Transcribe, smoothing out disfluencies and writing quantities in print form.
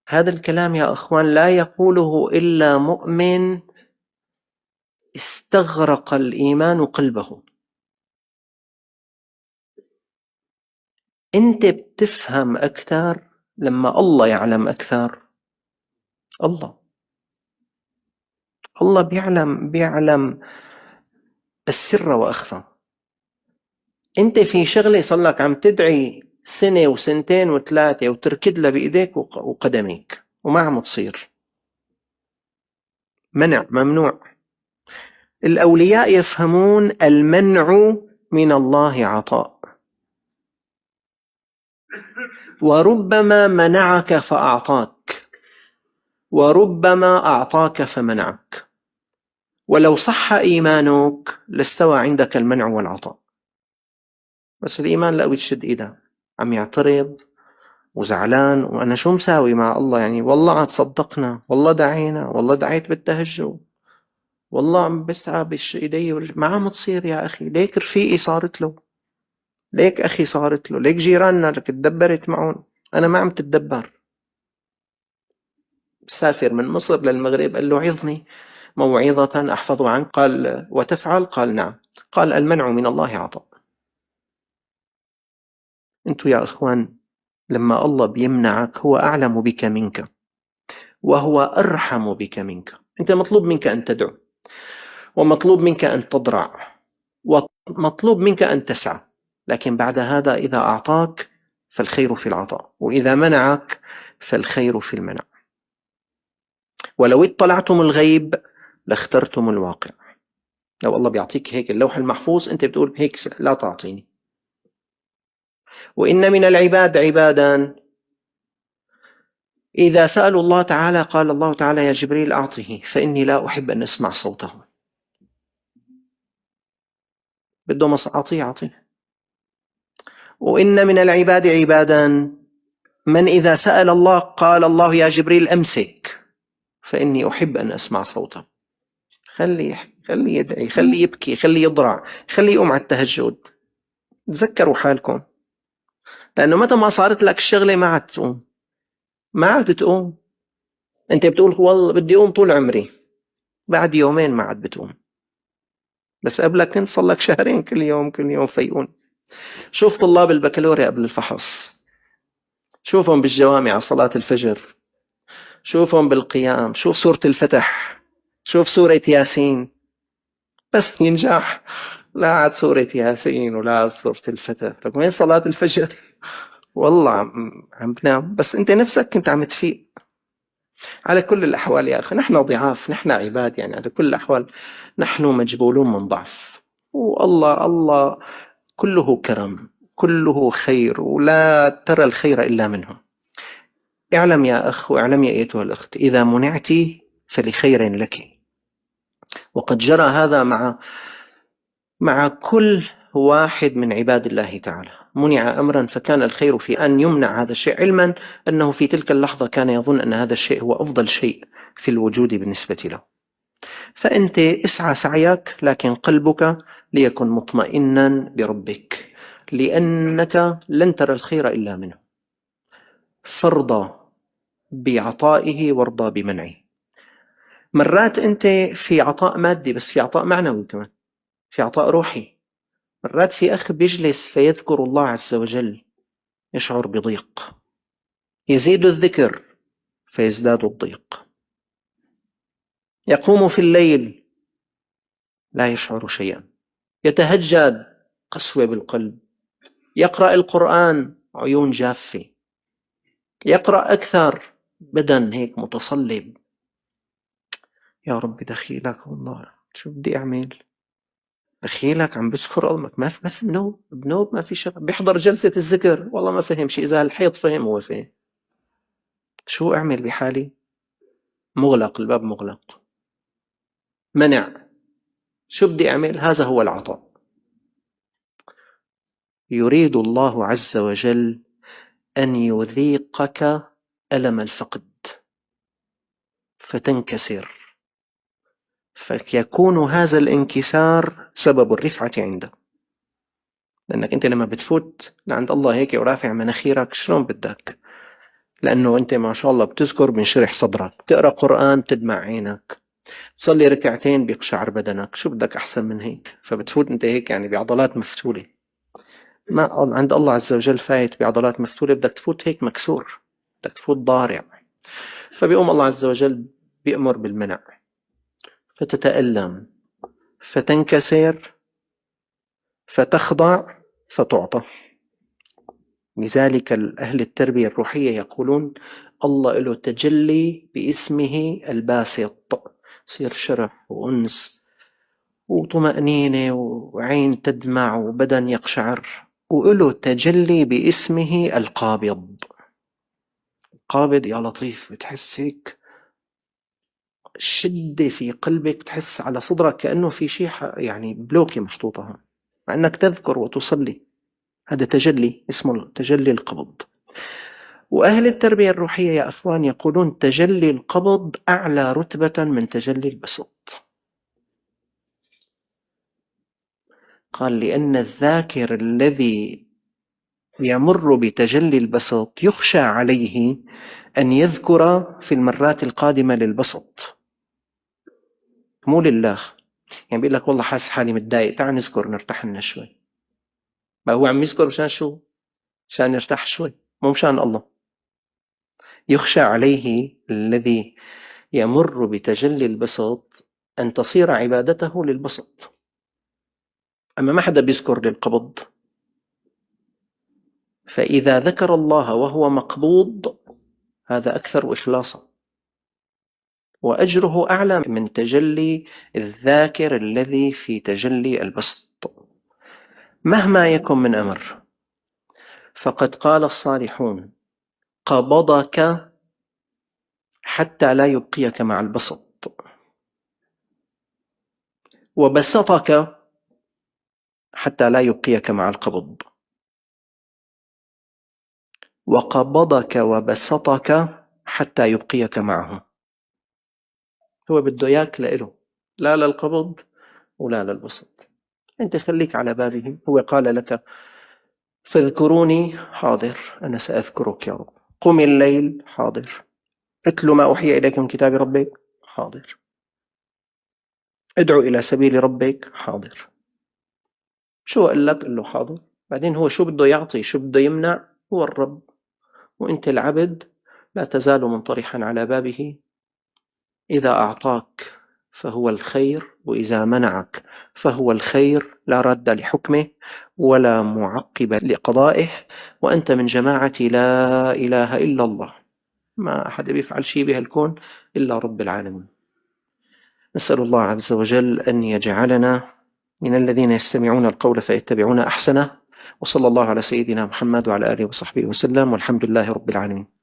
هذا الكلام يا أخوان لا يقوله إلا مؤمن استغرق الإيمان قلبه. أنت بتفهم أكثر لما الله يعلم أكثر. الله بيعلم السر وأخفى. أنت في شغلة صلك عم تدعي سنة وسنتين وثلاثة وتركض لها بإيديك وقدميك وما عم تصير، منع، ممنوع. الأولياء يفهمون المنع من الله عطاء، وربما منعك فأعطاك، وربما أعطاك فمنعك. ولو صح إيمانك لاستوى عندك المنع والعطاء، بس الإيمان لا بيشد إيده، عم يعترض وزعلان، وأنا شو مساوي مع الله يعني؟ والله عاد صدقنا، والله دعينا، والله دعيت بالتهجد، والله عم بسعى إيدي ما عم تصير يا أخي. ليك رفيقي صارت له، ليك أخي صارت له، ليك جيراننا لك تدبرت معهم، أنا ما عم تتدبر. سافر من مصر للمغرب، قال له عظني موعظة أحفظ عنك. قال وتفعل؟ قال نعم. قال المنع من الله عطاء. أنتوا يا أخوان لما الله بيمنعك هو أعلم بك منك، وهو أرحم بك منك. أنت مطلوب منك أن تدعو، ومطلوب منك أن تضرع، ومطلوب منك أن تسعى، لكن بعد هذا إذا أعطاك فالخير في العطاء، وإذا منعك فالخير في المنع. ولو اطلعتم الغيب لاخترتم الواقع. لو الله بيعطيك هيك اللوح المحفوظ، أنت بتقول هيك لا تعطيني. وإن من العباد عبادا إذا سألوا الله تعالى قال الله تعالى يا جبريل أعطه فإني لا أحب أن أسمع صوته. بده أعطيه. وإن من العباد عبادا من إذا سأل الله قال الله يا جبريل أمسك فإني أحب أن أسمع صوته. خلي يحكي، خلي يدعي، خلي يبكي، خلي يضرع، خلي يقوم على التهجد. تذكروا حالكم، لأنه متى ما صارت لك الشغلة ما عاد تقوم، ما عاد تقوم. أنت بتقول والله بدي أقوم طول عمري، بعد يومين ما عاد بتقوم، بس قبلك كنت صار لك شهرين كل يوم فيقون. شوف طلاب البكالوريا قبل الفحص، شوفهم بالجوامع على صلاة الفجر، شوفهم بالقيام، شوف سورة الفتح، شوف سورة ياسين، بس ينجح لا عاد سورة ياسين ولا عاد سورة الفتح. لك وين صلاة الفجر؟ والله عم بنام، بس انت نفسك كنت عم تفيق. على كل الأحوال يا أخي نحن ضعاف، نحن عباد، يعني على كل الأحوال نحن مجبولون من ضعف، والله كله كرم، كله خير، ولا ترى الخير إلا منه. اعلم يا أخ، واعلم يا أيتها الأخت، إذا منعت فلخير لك. وقد جرى هذا مع كل واحد من عباد الله تعالى. منع أمرا فكان الخير في أن يمنع هذا الشيء، علما أنه في تلك اللحظة كان يظن أن هذا الشيء هو أفضل شيء في الوجود بالنسبة له. فأنت اسعى سعيك، لكن قلبك ليكن مطمئنا بربك، لأنك لن ترى الخير إلا منه. فارضى بعطائه وارضى بمنعه. مرات أنت في عطاء مادي، بس في عطاء معنوي كمان، في عطاء روحي. مرات في أخ بيجلس فيذكر الله عز وجل يشعر بضيق، يزيد الذكر فيزداد الضيق. يقوم في الليل لا يشعر شيئا، يتهجد قسوة بالقلب، يقرأ القرآن عيون جافة، يقرأ أكثر بدن هيك متصلب. يا رب دخيلك والله شو بدي أعمل؟ دخيلك عم بذكر الله، ما في بنوب، ما في شغل، بيحضر جلسة الذكر والله ما فهم شيء، إذا الحيط فهم هو فهم. شو أعمل بحالي؟ مغلق، الباب مغلق، منع. شو بدي أعمل؟ هذا هو العطاء. يريد الله عز وجل أن يذيقك ألم الفقد فتنكسر، فيكون هذا الانكسار سبب الرفعة عنده. لأنك أنت لما بتفوت لعند الله هيك ورافع مناخيرك، شلون بدك لأنه أنت ما شاء الله بتذكر بنشرح صدرك، بتقرأ قرآن بتدمع عينك، تصلي ركعتين بيقشعر بدنك، شو بدك أحسن من هيك؟ فبتفوت أنت هيك يعني بعضلات مفتولة. ما عند الله عز وجل فايت بعضلات مفتولة، بدك تفوت هيك مكسور، بدك تفوت ضارع. فبيقوم الله عز وجل بيأمر بالمنع، فتتألم، فتنكسر، فتخضع، فتعطى. لذلك أهل التربية الروحية يقولون الله له تجلي باسمه الباسط، يصير شرح وأنس وطمأنينة وعين تدمع وبدن يقشعر. وله تجلي باسمه القابض. القابض يا لطيف، بتحس هيك شدة في قلبك، تحس على صدرك كأنه في شيء يعني بلوكي محطوطة هون، مع أنك تذكر وتصلي. هذا تجلي اسمه تجلي القبض. وأهل التربية الروحية يا أخوان يقولون تجلي القبض أعلى رتبة من تجلي البسط. قال لأن الذاكر الذي يمر بتجلي البسط يخشى عليه أن يذكر في المرات القادمة للبسط، مو لله. يعني بيقول لك والله حاسس حالي متضايق، تعال نذكر نرتاح لنا شوي. ما هو عم يذكر مشان شو؟ مشان يرتاح شوي، مو مشان الله. يخشى عليه الذي يمر بتجلي البسط أن تصير عبادته للبسط. أما ما حدا بيذكر للقبض، فإذا ذكر الله وهو مقبوض هذا أكثر إخلاصا، وأجره أعلى من تجلي الذاكر الذي في تجلي البسط. مهما يكن من أمر، فقد قال الصالحون قبضك حتى لا يبقيك مع البسط، وبسطك حتى لا يبقيك مع القبض، وقبضك وبسطك حتى يبقيك معه. هو بده إياك لإله، لا للقبض ولا للبسط. أنت خليك على بابه. هو قال لك فاذكروني، حاضر أنا سأذكرك يا رب. قم الليل، حاضر. اتل ما أوحي إليك من كتاب ربك، حاضر. ادعو إلى سبيل ربك، حاضر. شو قال لك؟ قل له حاضر. بعدين هو شو بده يعطي، شو بده يمنع؟ هو الرب، وأنت العبد لا تزال منطرحا على بابه. إذا أعطاك فهو الخير، وإذا منعك فهو الخير، لا رد لحكمه ولا معقب لقضائه. وأنت من جماعة لا إله إلا الله، ما أحد بيفعل شيء بهالكون إلا رب العالمين. نسأل الله عز وجل أن يجعلنا من الذين يستمعون القول فيتبعون أحسنه. وصلى الله على سيدنا محمد وعلى آله وصحبه وسلم، والحمد لله رب العالمين.